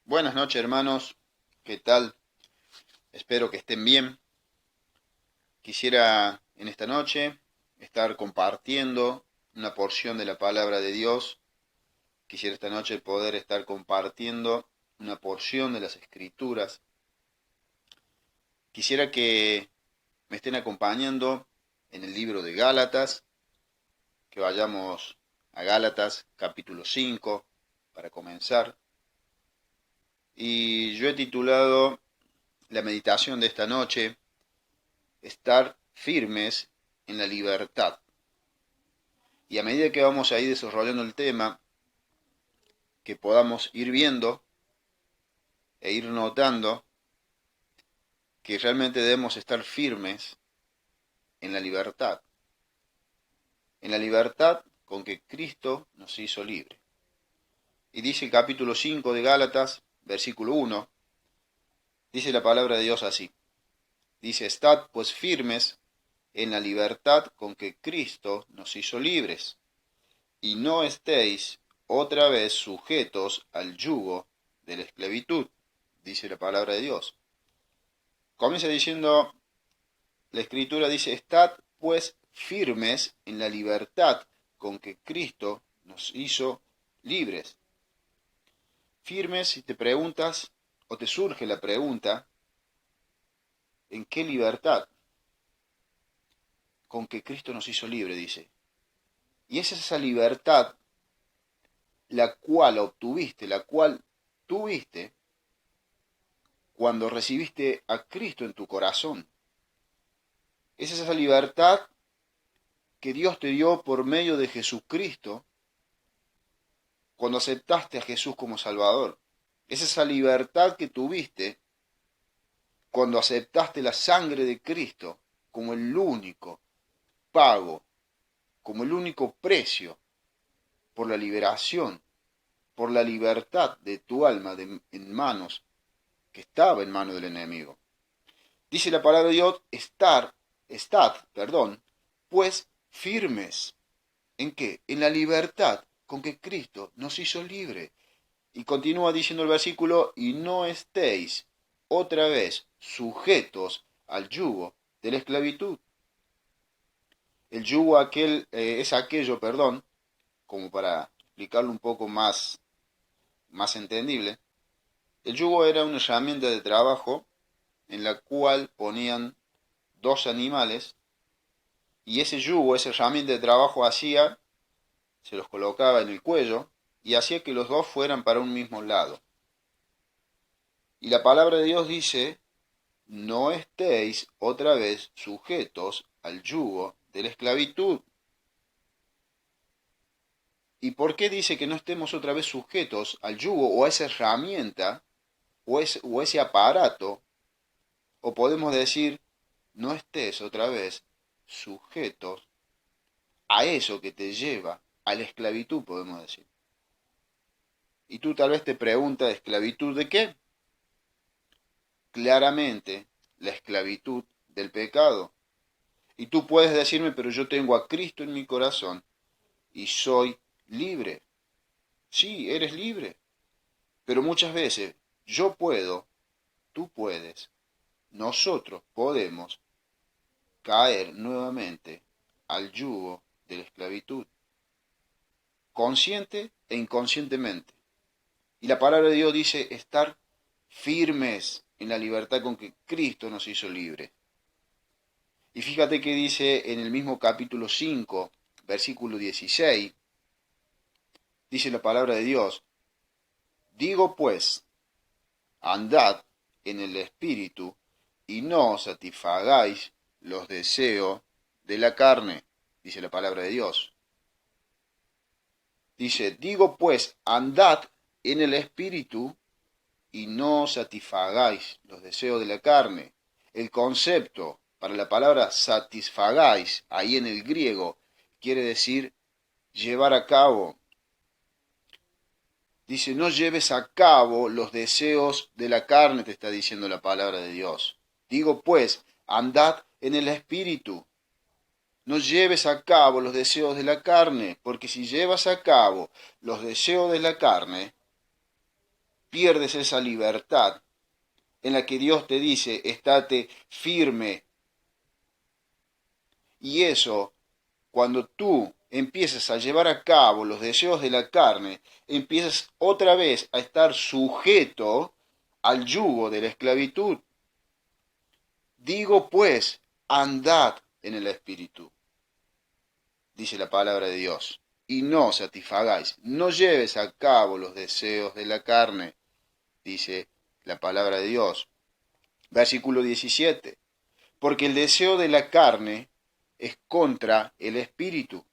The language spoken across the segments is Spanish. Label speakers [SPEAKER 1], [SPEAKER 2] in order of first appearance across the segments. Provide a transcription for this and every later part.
[SPEAKER 1] Buenas noches, hermanos. ¿Qué tal? Espero que estén bien. Quisiera en esta noche estar compartiendo una porción de la palabra de Dios. Quisiera esta noche poder estar compartiendo una porción de las Escrituras. Quisiera que me estén acompañando en el libro de Gálatas, que vayamos a Gálatas capítulo 5 para comenzar. Y yo he titulado la meditación de esta noche estar firmes en la libertad. Y a medida que vamos a ir desarrollando el tema, que podamos ir viendo e ir notando que realmente debemos estar firmes en la libertad con que Cristo nos hizo libre. Y dice el capítulo 5 de Gálatas, versículo 1, dice la palabra de Dios así. Dice, estad pues firmes en la libertad con que Cristo nos hizo libres, y no estéis otra vez sujetos al yugo de la esclavitud, dice la palabra de Dios. Comienza diciendo, la escritura dice, estad pues firmes en la libertad con que Cristo nos hizo libres. Firmes si te preguntas, o te surge la pregunta, ¿en qué libertad? Con que Cristo nos hizo libre, dice. Y es esa libertad la cual obtuviste, la cual tuviste cuando recibiste a Cristo en tu corazón. Es esa libertad que Dios te dio por medio de Jesucristo cuando aceptaste a Jesús como Salvador. Es esa libertad que tuviste cuando aceptaste la sangre de Cristo como el único pago, como el único precio por la liberación, por la libertad de tu alma en manos, que estaba en manos del enemigo. Dice la palabra de Dios, pues firmes. ¿En qué? En la libertad con que Cristo nos hizo libre. Y continúa diciendo el versículo, y no estéis otra vez sujetos al yugo de la esclavitud. El yugo es aquello, como para explicarlo un poco más entendible. El yugo era una herramienta de trabajo en la cual ponían dos animales y ese yugo, esa herramienta de trabajo se los colocaba en el cuello y hacía que los dos fueran para un mismo lado. Y la palabra de Dios dice, no estéis otra vez sujetos al yugo de la esclavitud. ¿Y por qué dice que no estemos otra vez sujetos al yugo o a esa herramienta o ese aparato? O podemos decir, no estés otra vez sujetos a eso que te lleva a la esclavitud, podemos decir. Y tú tal vez te preguntas, ¿esclavitud de qué? Claramente, la esclavitud del pecado. Y tú puedes decirme, pero yo tengo a Cristo en mi corazón y soy libre. Sí, eres libre. Pero muchas veces yo puedo, tú puedes, nosotros podemos caer nuevamente al yugo de la esclavitud, consciente e inconscientemente. Y la palabra de Dios dice estar firmes en la libertad con que Cristo nos hizo libres. Y fíjate que dice en el mismo capítulo 5, versículo 16, dice la palabra de Dios, digo pues, andad en el Espíritu y no satisfagáis los deseos de la carne, dice la palabra de Dios. Dice, digo pues, andad en el Espíritu y no satisfagáis los deseos de la carne. El concepto para la palabra satisfagáis, ahí en el griego, quiere decir llevar a cabo. Dice, no lleves a cabo los deseos de la carne, te está diciendo la palabra de Dios. Digo pues, andad en el Espíritu. No lleves a cabo los deseos de la carne, porque si llevas a cabo los deseos de la carne, pierdes esa libertad en la que Dios te dice, estate firme. Y eso, cuando tú empiezas a llevar a cabo los deseos de la carne, empiezas otra vez a estar sujeto al yugo de la esclavitud. Digo pues, andad en el Espíritu, dice la palabra de Dios, y no satisfagáis, no lleves a cabo los deseos de la carne, dice la palabra de Dios. Versículo 17, porque el deseo de la carne es contra el Espíritu,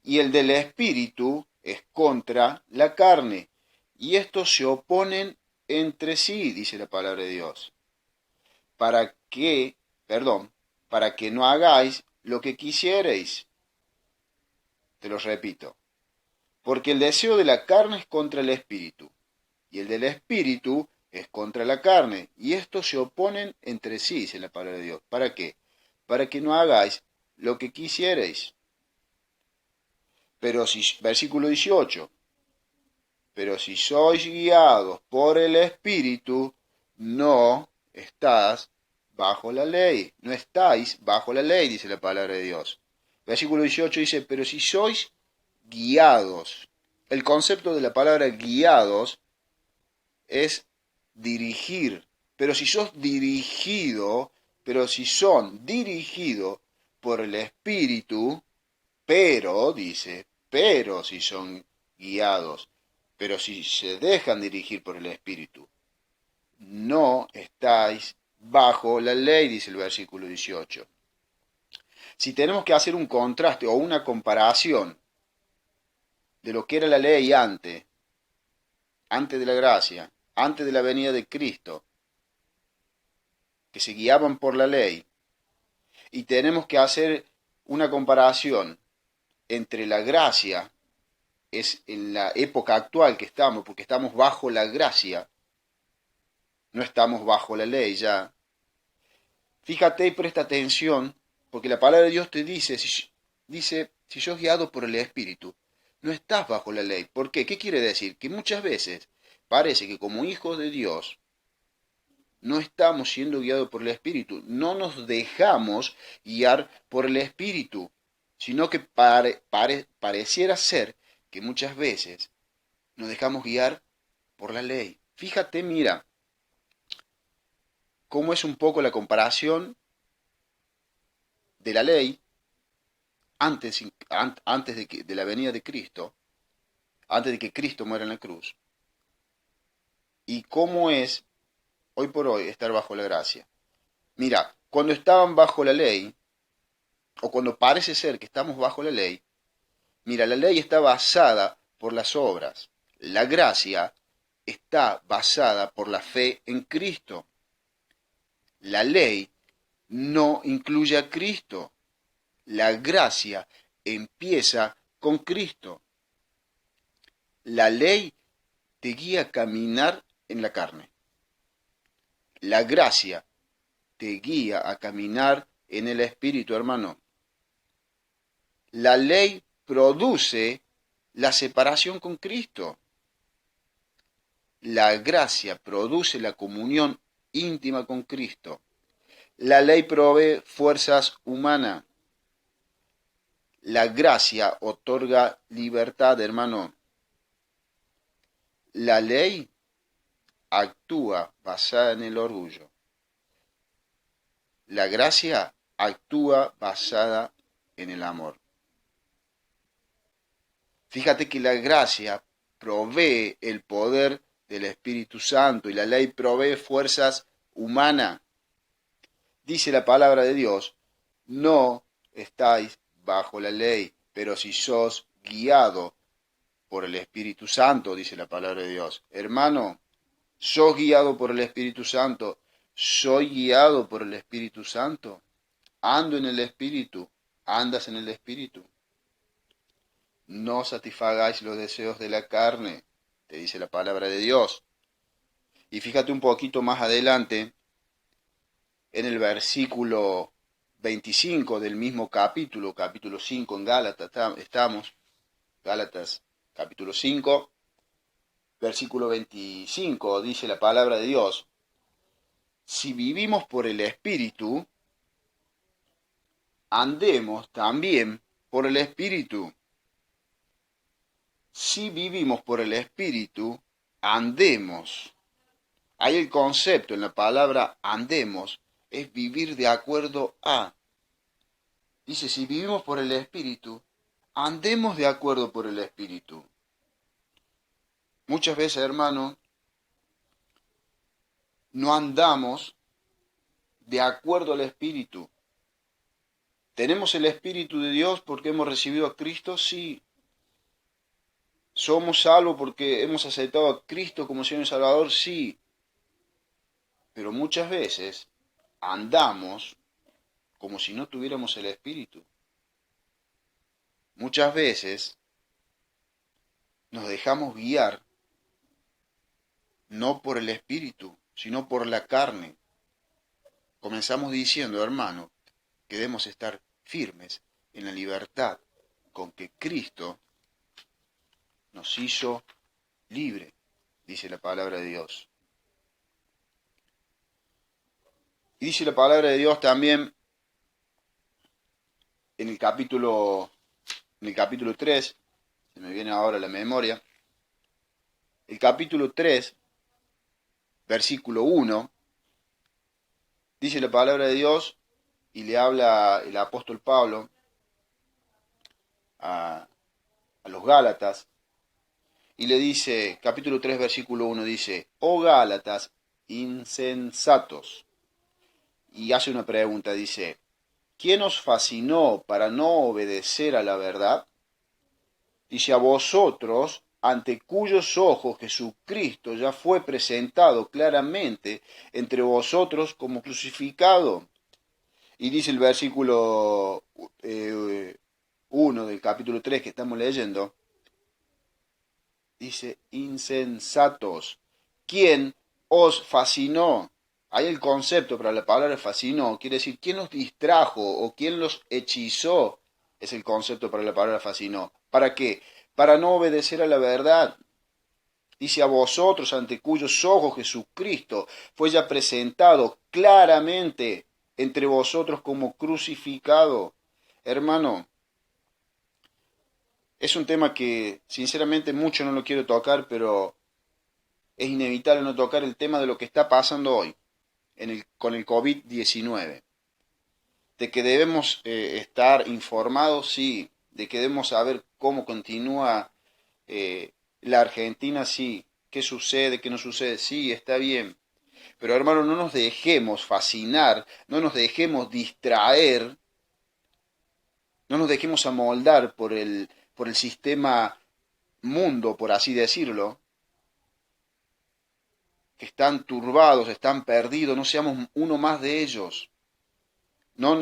[SPEAKER 1] y el del Espíritu es contra la carne, y estos se oponen entre sí, dice la palabra de Dios, para que, para que no hagáis lo que quisierais. Te lo repito, porque el deseo de la carne es contra el Espíritu, y el del Espíritu es contra la carne, y estos se oponen entre sí, dice la palabra de Dios. ¿Para qué? Para que no hagáis lo que quisierais. Pero si, versículo 18, pero si sois guiados por el Espíritu, no estás bajo la ley. No estáis bajo la ley, dice la palabra de Dios. Versículo 18 dice, pero si sois guiados. El concepto de la palabra guiados es dirigir. Pero si sos dirigido, pero si son dirigidos por el Espíritu, pero, dice, pero si son guiados, pero si se dejan dirigir por el Espíritu, no estáis bajo la ley, dice el versículo 18. Si tenemos que hacer un contraste o una comparación de lo que era la ley antes de la gracia, antes de la venida de Cristo, que se guiaban por la ley, y tenemos que hacer una comparación entre la gracia, es en la época actual que estamos, porque estamos bajo la gracia, no estamos bajo la ley ya. Fíjate y presta atención, porque la palabra de Dios te dice, si sos guiado por el Espíritu, no estás bajo la ley. ¿Por qué? ¿Qué quiere decir? Que muchas veces parece que como hijos de Dios no estamos siendo guiados por el Espíritu, no nos dejamos guiar por el Espíritu, sino que pareciera ser que muchas veces nos dejamos guiar por la ley. Fíjate, mira, cómo es un poco la comparación de la ley antes de la venida de Cristo, antes de que Cristo muera en la cruz, y cómo es hoy por hoy estar bajo la gracia. Mira, cuando estaban bajo la ley, o cuando parece ser que estamos bajo la ley, mira, la ley está basada por las obras. La gracia está basada por la fe en Cristo. La ley no incluye a Cristo. La gracia empieza con Cristo. La ley te guía a caminar en la carne. La gracia te guía a caminar en el Espíritu, hermano. La ley produce la separación con Cristo. La gracia produce la comunión íntima con Cristo. La ley provee fuerzas humanas. La gracia otorga libertad, hermano. La ley actúa basada en el orgullo. La gracia actúa basada en el amor. Fíjate que la gracia provee el poder del Espíritu Santo y la ley provee fuerzas humanas. Dice la palabra de Dios, no estáis bajo la ley, pero si sos guiado por el Espíritu Santo, dice la palabra de Dios. Hermano, sos guiado por el Espíritu Santo, soy guiado por el Espíritu Santo, ando en el Espíritu, andas en el Espíritu. No satisfagáis los deseos de la carne, te dice la palabra de Dios. Y fíjate un poquito más adelante, en el versículo 25 del mismo capítulo 5 en Gálatas estamos, Gálatas capítulo 5, versículo 25, dice la palabra de Dios, si vivimos por el Espíritu, andemos también por el Espíritu. Si vivimos por el Espíritu, andemos. Ahí el concepto en la palabra andemos es vivir de acuerdo a. Dice, si vivimos por el Espíritu, andemos de acuerdo por el Espíritu. Muchas veces, hermano, no andamos de acuerdo al Espíritu. ¿Tenemos el Espíritu de Dios porque hemos recibido a Cristo? Sí. ¿Somos salvos porque hemos aceptado a Cristo como Señor y Salvador? Sí. Pero muchas veces andamos como si no tuviéramos el Espíritu. Muchas veces nos dejamos guiar no por el Espíritu, sino por la carne. Comenzamos diciendo, hermano, que debemos estar firmes en la libertad con que Cristo nos hizo libre, dice la palabra de Dios. Y dice la palabra de Dios también en el capítulo 3, se me viene ahora a la memoria, el capítulo 3, versículo 1, dice la palabra de Dios y le habla el apóstol Pablo a los Gálatas y le dice, capítulo 3, versículo 1, dice, oh Gálatas insensatos. Y hace una pregunta, dice, ¿quién os fascinó para no obedecer a la verdad? Dice, a vosotros, ante cuyos ojos Jesucristo ya fue presentado claramente entre vosotros como crucificado. Y dice el versículo 1 del capítulo 3 que estamos leyendo, dice, insensatos, ¿quién os fascinó? Ahí el concepto para la palabra fascinó, quiere decir, ¿quién los distrajo o quién los hechizó? Es el concepto para la palabra fascinó. ¿Para qué? Para no obedecer a la verdad. Dice, a vosotros, ante cuyos ojos Jesucristo fue ya presentado claramente entre vosotros como crucificado. Hermano, es un tema que sinceramente mucho no lo quiero tocar, pero es inevitable no tocar el tema de lo que está pasando hoy con el COVID-19. De que debemos estar informados, sí. De que debemos saber cómo continúa la Argentina, sí. ¿Qué sucede, qué no sucede? Sí, está bien. Pero hermano, no nos dejemos fascinar, no nos dejemos distraer, no nos dejemos amoldar por el sistema mundo, por así decirlo, que están turbados, están perdidos, no seamos uno más de ellos. No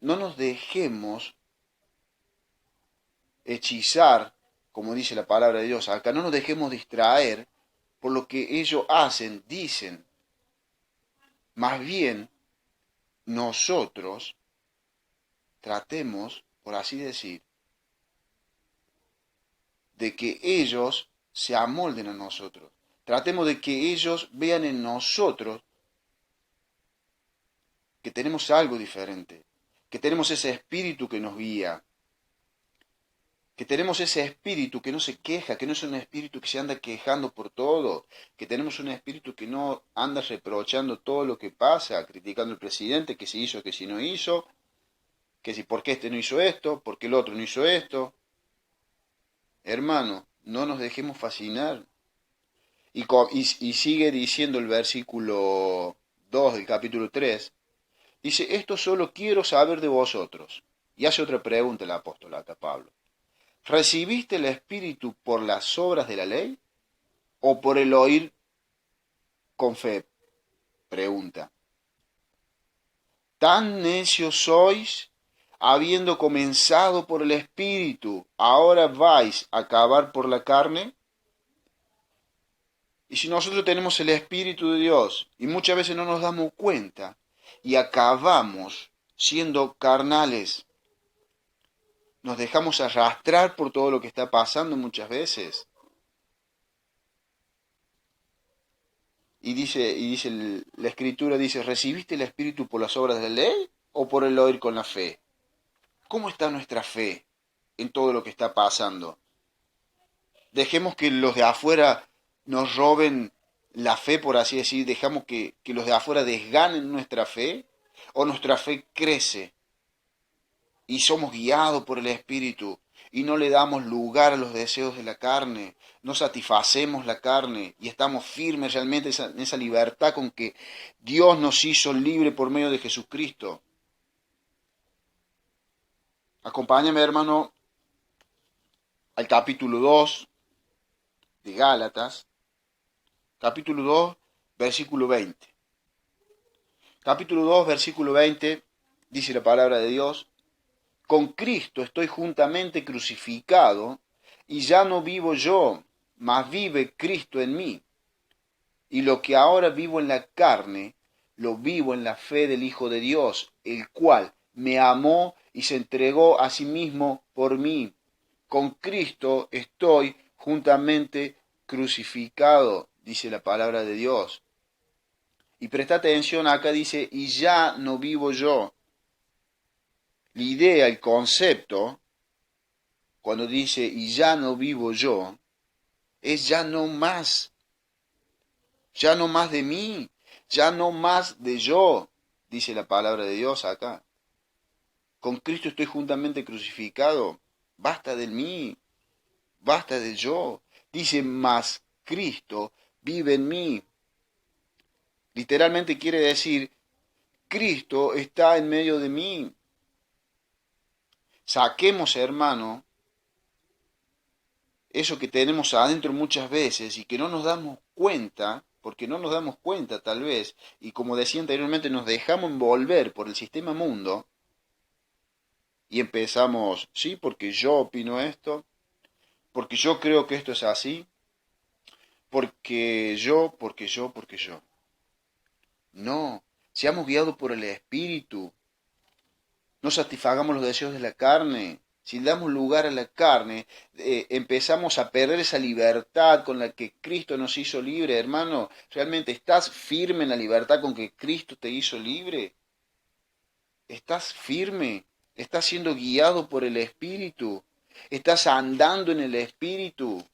[SPEAKER 1] nos dejemos hechizar, como dice la palabra de Dios acá, no nos dejemos distraer por lo que ellos hacen, dicen. Más bien, nosotros tratemos, por así decir, de que ellos se amolden a nosotros. Tratemos de que ellos vean en nosotros que tenemos algo diferente, que tenemos ese espíritu que nos guía, que tenemos ese espíritu que no se queja, que no es un espíritu que se anda quejando por todo, que tenemos un espíritu que no anda reprochando todo lo que pasa, criticando al presidente, que si hizo, que si no hizo, que si por qué este no hizo esto, por qué el otro no hizo esto. Hermano, no nos dejemos fascinar. Y sigue diciendo el versículo 2 del capítulo 3, dice, esto solo quiero saber de vosotros. Y hace otra pregunta el apóstol acá, Pablo. ¿Recibiste el Espíritu por las obras de la ley o por el oír con fe? Pregunta. ¿Tan necios sois? Habiendo comenzado por el Espíritu, ¿ahora vais a acabar por la carne? Y si nosotros tenemos el Espíritu de Dios y muchas veces no nos damos cuenta y acabamos siendo carnales, nos dejamos arrastrar por todo lo que está pasando muchas veces. La Escritura dice, ¿recibiste el Espíritu por las obras de la ley o por el oír con la fe? ¿Cómo está nuestra fe en todo lo que está pasando? Dejemos que los de afuera nos roben la fe, por así decir, dejamos que los de afuera desganen nuestra fe, o nuestra fe crece y somos guiados por el Espíritu y no le damos lugar a los deseos de la carne, no satisfacemos la carne y estamos firmes realmente en esa libertad con que Dios nos hizo libre por medio de Jesucristo. Acompáñame, hermano, al capítulo 2 de Gálatas, capítulo 2, versículo 20. Capítulo 2, versículo 20, dice la palabra de Dios: con Cristo estoy juntamente crucificado, y ya no vivo yo, mas vive Cristo en mí. Y lo que ahora vivo en la carne, lo vivo en la fe del Hijo de Dios, el cual me amó y se entregó a sí mismo por mí. Con Cristo estoy juntamente crucificado, dice la palabra de Dios. Y presta atención, acá dice, y ya no vivo yo. La idea, el concepto, cuando dice, y ya no vivo yo, es ya no más de mí, ya no más de yo, dice la palabra de Dios acá. Con Cristo estoy juntamente crucificado, basta de mí, basta de yo. Dice, mas Cristo vive en mí. Literalmente quiere decir, Cristo está en medio de mí. Saquemos, hermano, eso que tenemos adentro muchas veces y que no nos damos cuenta, porque no nos damos cuenta tal vez, y como decía anteriormente, nos dejamos envolver por el sistema mundo y empezamos, sí, porque yo opino esto, porque yo creo que esto es así, porque yo. No, seamos guiados por el Espíritu, no satisfagamos los deseos de la carne. Si damos lugar a la carne, empezamos a perder esa libertad con la que Cristo nos hizo libre. Hermano, ¿realmente estás firme en la libertad con que Cristo te hizo libre? ¿Estás firme? ¿Estás siendo guiado por el Espíritu? ¿Estás andando en el Espíritu?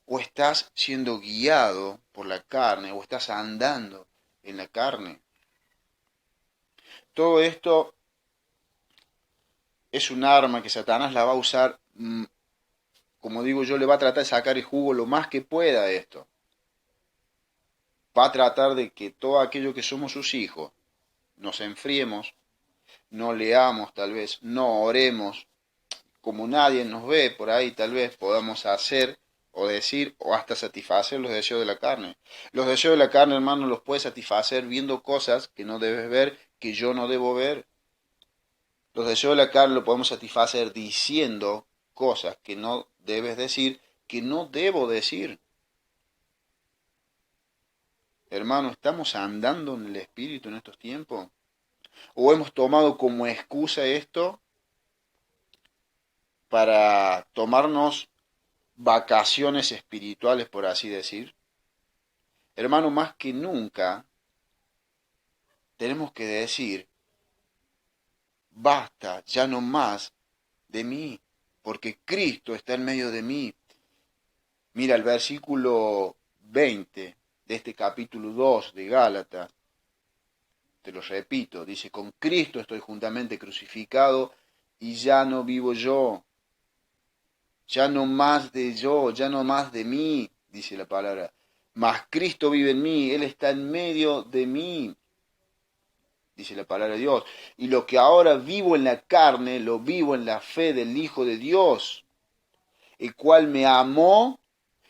[SPEAKER 1] ¿O estás siendo guiado por la carne? ¿O estás andando en la carne? Todo esto es un arma que Satanás la va a usar, como digo yo, le va a tratar de sacar el jugo lo más que pueda a esto. Va a tratar de que todo aquello que somos sus hijos, nos enfriemos, no leamos tal vez, no oremos, como nadie nos ve por ahí, tal vez podamos hacer o decir o hasta satisfacer los deseos de la carne. Los deseos de la carne, hermano, los puedes satisfacer viendo cosas que no debes ver, que yo no debo ver. Los deseos de la carne los podemos satisfacer diciendo cosas que no debes decir, que no debo decir. Hermano, ¿estamos andando en el Espíritu en estos tiempos? ¿O hemos tomado como excusa esto para tomarnos vacaciones espirituales, por así decir? Hermano, más que nunca tenemos que decir, basta, ya no más de mí, porque Cristo está en medio de mí. Mira el versículo 20 de este capítulo 2 de Gálatas, te lo repito, dice, con Cristo estoy juntamente crucificado y ya no vivo yo, ya no más de yo, ya no más de mí, dice la palabra, mas Cristo vive en mí, Él está en medio de mí, dice la palabra de Dios, y lo que ahora vivo en la carne, lo vivo en la fe del Hijo de Dios, el cual me amó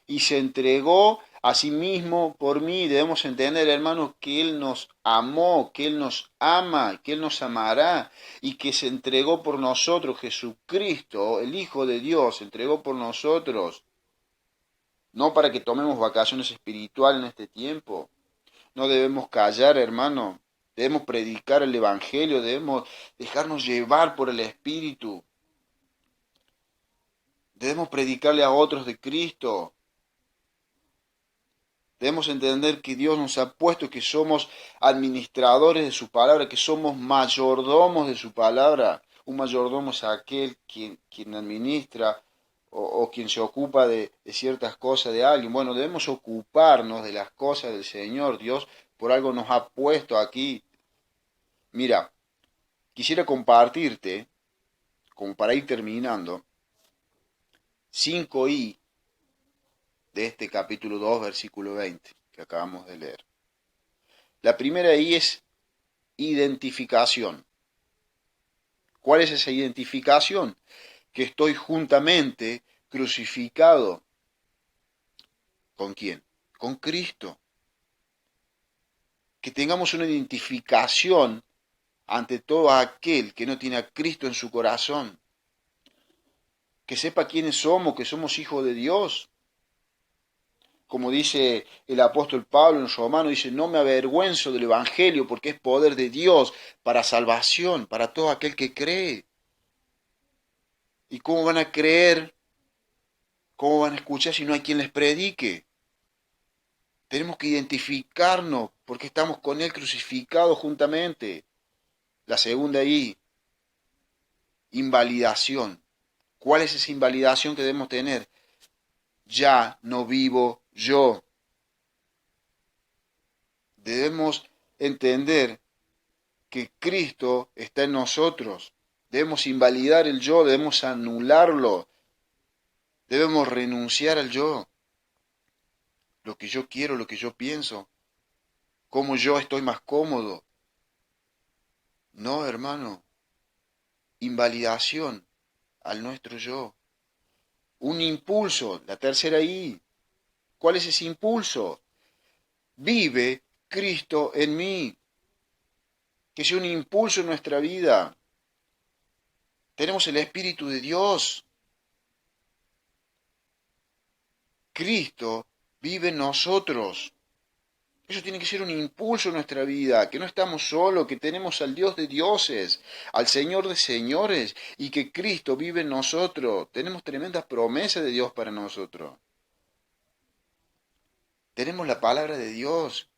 [SPEAKER 1] y se entregó a sí mismo por mí. Debemos entender, hermanos, que Él nos amó, que Él nos ama, que Él nos amará y que se entregó por nosotros. Jesucristo, el Hijo de Dios, se entregó por nosotros. No para que tomemos vacaciones espirituales en este tiempo. No debemos callar, hermano. Debemos predicar el Evangelio, debemos dejarnos llevar por el Espíritu. Debemos predicarle a otros de Cristo. Debemos entender que Dios nos ha puesto, que somos administradores de su palabra, que somos mayordomos de su palabra. Un mayordomo es aquel quien administra o quien se ocupa de ciertas cosas de alguien. Bueno, debemos ocuparnos de las cosas del Señor. Dios por algo nos ha puesto aquí. Mira, quisiera compartirte, como para ir terminando, 5 de este capítulo 2, versículo 20, que acabamos de leer. La primera I es identificación. ¿Cuál es esa identificación? Que estoy juntamente crucificado. ¿Con quién? Con Cristo. Que tengamos una identificación ante todo aquel que no tiene a Cristo en su corazón. Que sepa quiénes somos, que somos hijos de Dios. Como dice el apóstol Pablo en Romanos, dice, no me avergüenzo del Evangelio porque es poder de Dios para salvación, para todo aquel que cree. ¿Y cómo van a creer? ¿Cómo van a escuchar si no hay quien les predique? Tenemos que identificarnos porque estamos con Él crucificados juntamente. La segunda I, invalidación. ¿Cuál es esa invalidación que debemos tener? Ya no vivo yo. Debemos entender que Cristo está en nosotros. Debemos invalidar el yo, debemos anularlo. Debemos renunciar al yo. Lo que yo quiero, lo que yo pienso. Cómo yo estoy más cómodo. No, hermano. Invalidación al nuestro yo. Un impulso, la tercera I. ¿Cuál es ese impulso? Vive Cristo en mí. Que sea un impulso en nuestra vida. Tenemos el Espíritu de Dios. Cristo vive en nosotros. Eso tiene que ser un impulso en nuestra vida, que no estamos solos, que tenemos al Dios de dioses, al Señor de señores, y que Cristo vive en nosotros. Tenemos tremendas promesas de Dios para nosotros. Tenemos la palabra de Dios,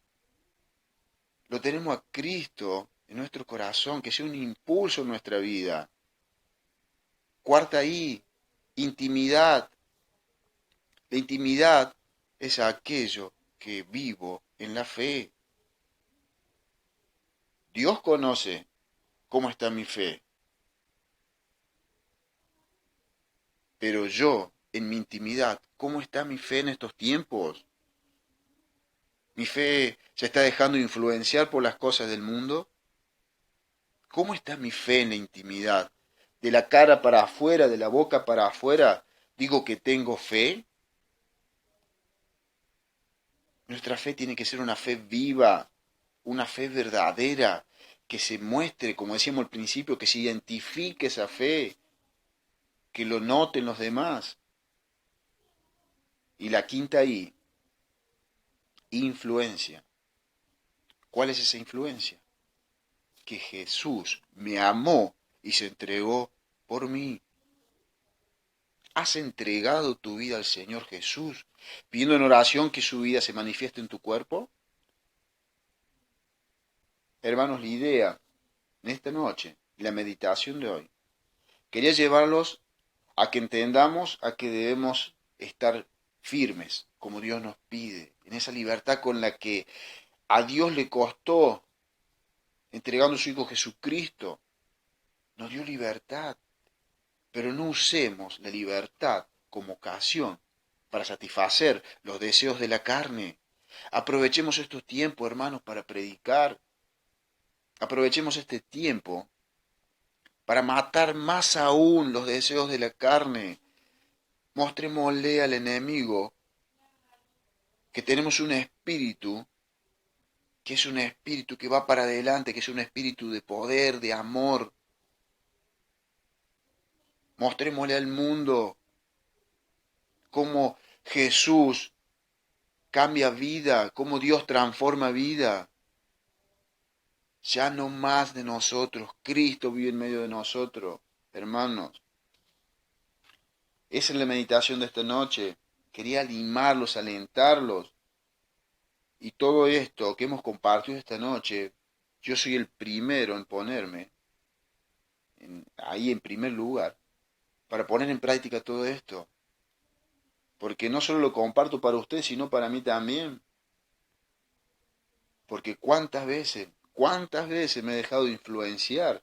[SPEAKER 1] lo tenemos a Cristo en nuestro corazón, que sea un impulso en nuestra vida. Cuarta I, intimidad. La intimidad es aquello que vivo en la fe. Dios conoce cómo está mi fe, pero yo, en mi intimidad, ¿cómo está mi fe en estos tiempos? ¿Mi fe se está dejando influenciar por las cosas del mundo? ¿Cómo está mi fe en la intimidad? De la cara para afuera, de la boca para afuera, digo que tengo fe. Nuestra fe tiene que ser una fe viva, una fe verdadera, que se muestre, como decíamos al principio, que se identifique esa fe, que lo noten los demás. Y la quinta I, influencia. ¿Cuál es esa influencia? Que Jesús me amó y se entregó por mí. ¿Has entregado tu vida al Señor Jesús, pidiendo en oración que su vida se manifieste en tu cuerpo? Hermanos, la idea en esta noche, la meditación de hoy, quería llevarlos a que entendamos a que debemos estar firmes, como Dios nos pide, en esa libertad con la que a Dios le costó entregando a su Hijo Jesucristo. Nos dio libertad, pero no usemos la libertad como ocasión para satisfacer los deseos de la carne. Aprovechemos estos tiempos, hermanos, para predicar. Aprovechemos este tiempo para matar más aún los deseos de la carne. Mostrémosle al enemigo que tenemos un espíritu que es un espíritu que va para adelante, que es un espíritu de poder, de amor. Mostrémosle al mundo cómo Jesús cambia vida, cómo Dios transforma vida. Ya no más de nosotros, Cristo vive en medio de nosotros, hermanos. Esa es la meditación de esta noche. Quería animarlos, alentarlos, Y todo esto que hemos compartido esta noche, yo soy el primero en ponerme ahí en primer lugar para poner en práctica todo esto. Porque no solo lo comparto para usted, sino para mí también. Porque cuántas veces me he dejado influenciar.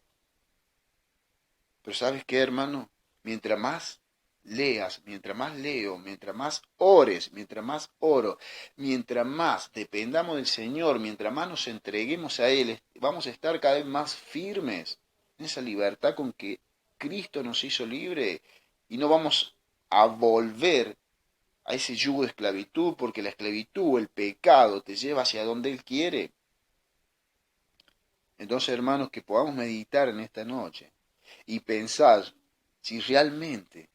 [SPEAKER 1] Pero ¿sabes qué, hermano? Mientras más leas, mientras más leo, mientras más ores, mientras más oro, mientras más dependamos del Señor, mientras más nos entreguemos a Él, vamos a estar cada vez más firmes en esa libertad con que Cristo nos hizo libre y no vamos a volver a ese yugo de esclavitud, porque la esclavitud, el pecado, te lleva hacia donde Él quiere. Entonces, hermanos, que podamos meditar en esta noche y pensar si realmente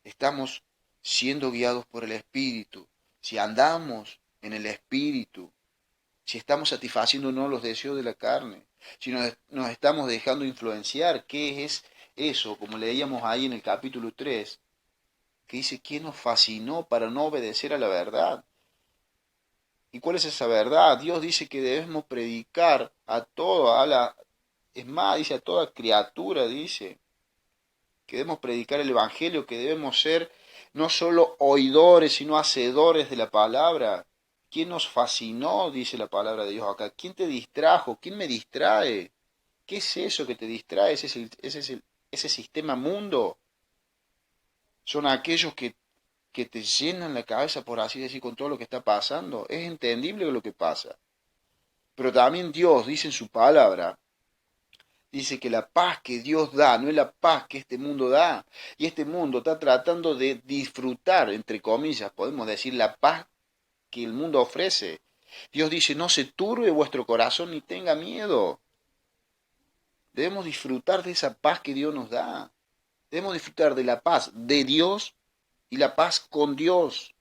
[SPEAKER 1] estamos siendo guiados por el Espíritu, si andamos en el Espíritu, si estamos satisfaciendo no los deseos de la carne, si nos estamos dejando influenciar. ¿Qué es eso? Como leíamos ahí en el capítulo 3, que dice, ¿quién nos fascinó para no obedecer a la verdad? ¿Y cuál es esa verdad? Dios dice que debemos predicar a toda, es más, dice a toda criatura, dice, que debemos predicar el Evangelio, que debemos ser no solo oidores, sino hacedores de la palabra. ¿Quién nos fascinó? Dice la palabra de Dios acá. ¿Quién te distrajo? ¿Quién me distrae? ¿Qué es eso que te distrae? Ese sistema mundo. Son aquellos que te llenan la cabeza, por así decir, con todo lo que está pasando. Es entendible lo que pasa. Pero también Dios dice en su palabra, dice que la paz que Dios da no es la paz que este mundo da. Y este mundo está tratando de disfrutar, entre comillas, podemos decir, la paz que el mundo ofrece. Dios dice, no se turbe vuestro corazón ni tenga miedo. Debemos disfrutar de esa paz que Dios nos da. Debemos disfrutar de la paz de Dios y la paz con Dios.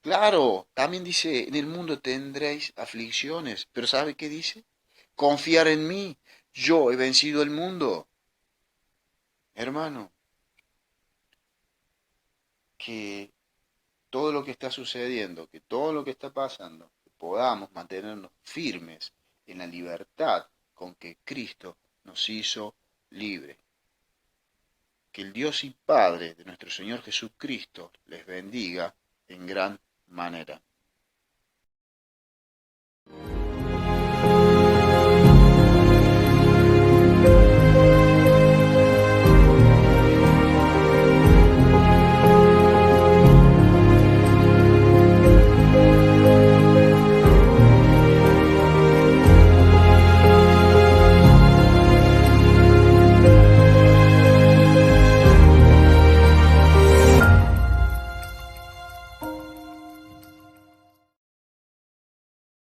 [SPEAKER 1] Claro, también dice, en el mundo tendréis aflicciones, pero ¿sabe qué dice? Confiar en mí, yo he vencido el mundo. Hermano, que todo lo que está sucediendo, que todo lo que está pasando, que podamos mantenernos firmes en la libertad con que Cristo nos hizo libre. Que el Dios y Padre de nuestro Señor Jesucristo les bendiga en gran manera.